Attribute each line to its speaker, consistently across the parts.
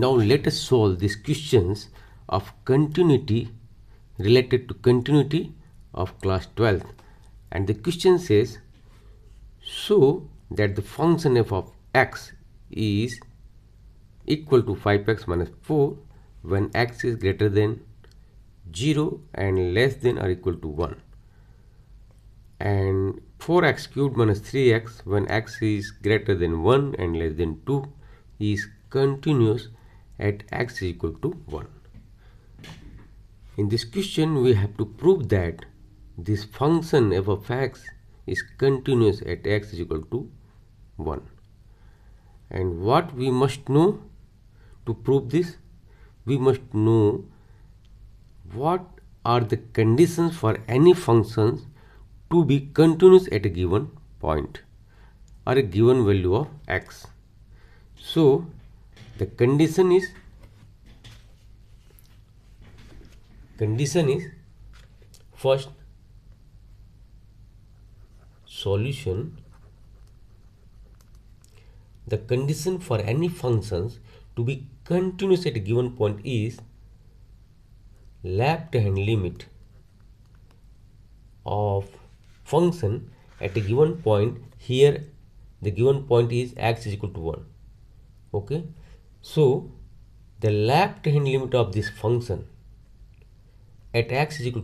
Speaker 1: Now let us solve these questions of continuity related to continuity of class 12th. And the question says, show that the function f of x is equal to 5x minus 4 when x is greater than 0 and less than or equal to 1, and 4x cubed minus 3x when x is greater than 1 and less than 2 is continuous at x is equal to 1. In this question we have to prove that this function f of x is continuous at x is equal to 1. And what we must know to prove this? We must know what are the conditions for any functions to be continuous at a given point or a given value of x. So the condition is first, solution. The condition for any functions to be continuous at a given point is left hand limit of function at a given point. Here the given point is x is equal to 1. Okay, so the left hand limit of this function at x is equal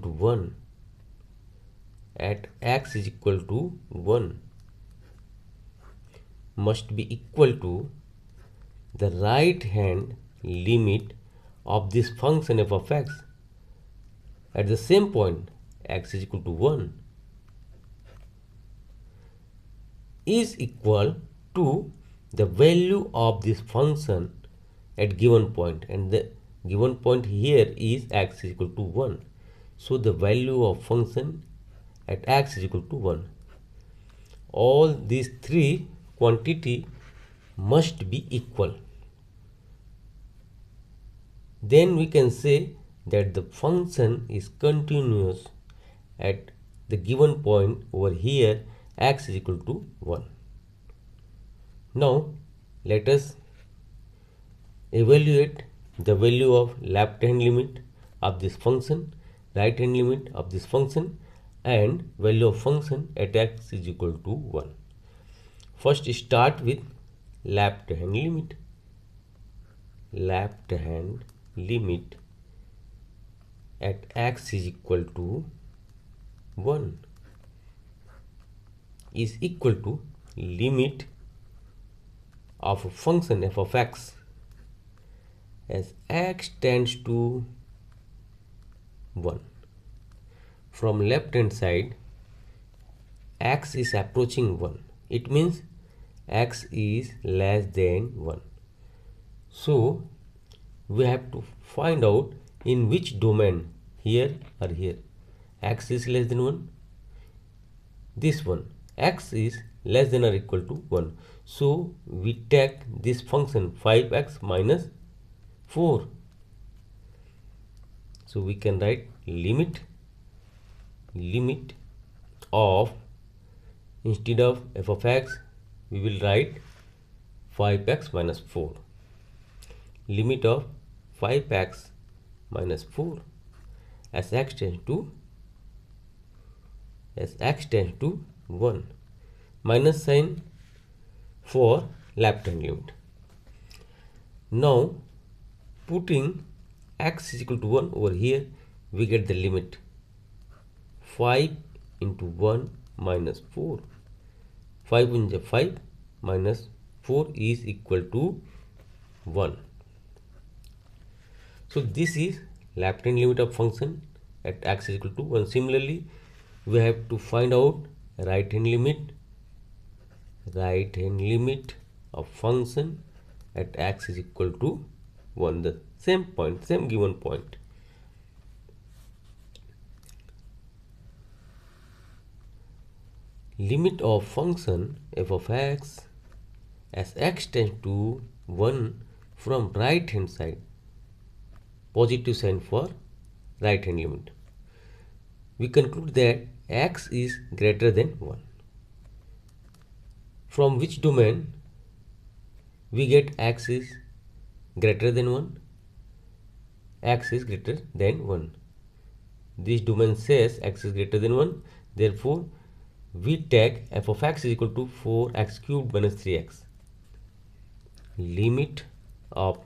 Speaker 1: to 1 must be equal to the right hand limit of this function f of x at the same point x is equal to 1 is equal to the value of this function at given point, and the given point here is x is equal to 1. So the value of function at x is equal to 1. All these three quantity must be equal. Then we can say that the function is continuous at the given point over here x is equal to 1. Now let us evaluate the value of left hand limit of this function, right hand limit of this function, and value of function at x is equal to 1. First start with left hand limit. Left hand limit at x is equal to 1 is equal to limit of a function f of x as x tends to 1. From left hand side x is approaching 1. It means x is less than 1. So we have to find out in which domain, here or here. X is less than 1. This one, x is less than or equal to 1. So we take this function 5x minus 4. So we can write limit of, instead of f of x we will write 5x minus 4. Limit of 5x minus 4 as x tends to 1, minus sign for left hand limit. Now putting x is equal to 1 over here, we get the limit 5 into 1 minus 4. 5 into 5 minus 4 is equal to 1. So this is left hand limit of function at x is equal to 1. Similarly, we have to find out right hand limit of function at x is equal to 1, the same point, same given point. Limit of function f of x as x tends to 1 from right hand side, positive sign for right hand limit. We conclude that x is greater than 1. From which domain we get x is greater than 1, x is greater than 1. This domain says x is greater than 1. Therefore, we take f of x is equal to 4x cubed minus 3x. Limit of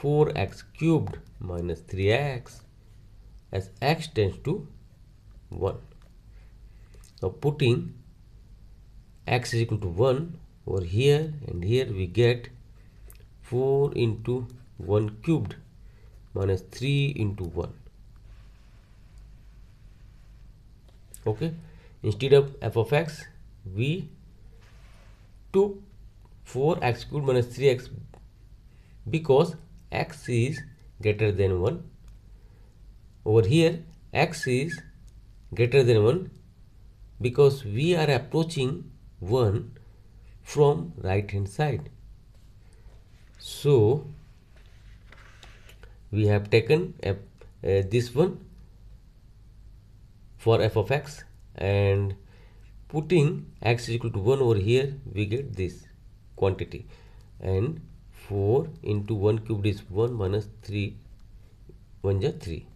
Speaker 1: 4x cubed minus 3x as x tends to 1. Now putting x is equal to 1 over here and here, we get 4 into 1 cubed minus 3 into 1. Okay, instead of f of x, we took 4x cubed minus 3x because x is greater than 1. Over here, x is greater than 1 because we are approaching 1 from right hand side. So we have taken this one for f of x, and putting x is equal to 1 over here, we get this quantity, and 4 into 1 cubed is 1 minus 3, 1 is 3.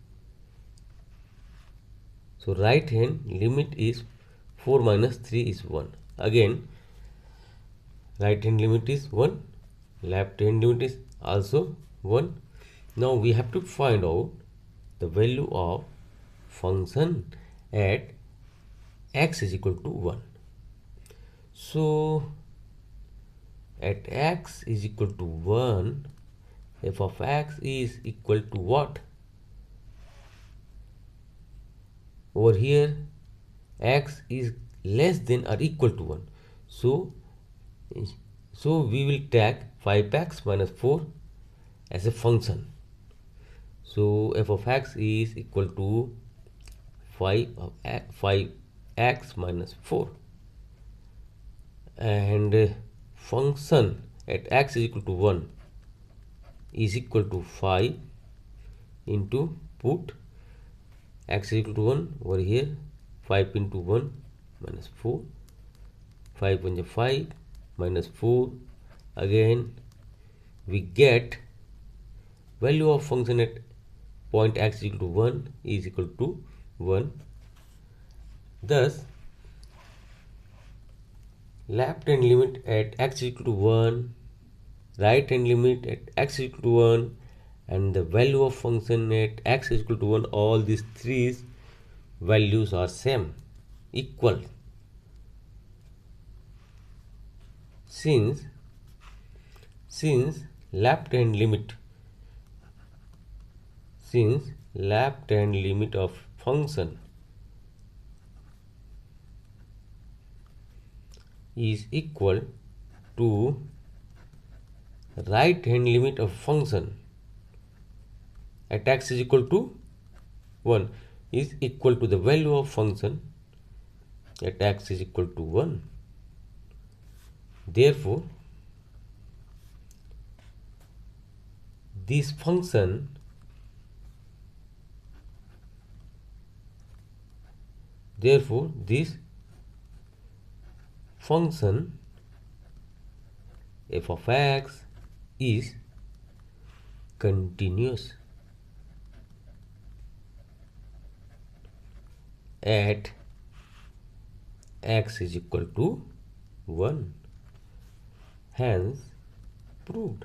Speaker 1: So right hand limit is 4 minus 3 is 1. Again, right hand limit is 1, left hand limit is also 1. Now we have to find out the value of function at x is equal to 1. So at x is equal to 1, f of x is equal to what? Over here, x is less than or equal to 1. So we will take 5x minus 4 as a function. So f of x is equal to 5x minus 4, and function at x is equal to 1 is equal to 5 into, put x is equal to 1 over here, 5 into 1 minus 4, 5 1 is 5 minus 4. Again we get value of function at point x is equal to 1 is equal to 1. Thus left hand limit at x is equal to 1, right hand limit at x is equal to 1, and the value of function at x is equal to 1, all these three values are same, equal. Since left hand limit of function is equal to right hand limit of function at x is equal to 1 is equal to the value of function at x is equal to 1. Therefore, this function f of x is continuous at x is equal to 1. Hence proved.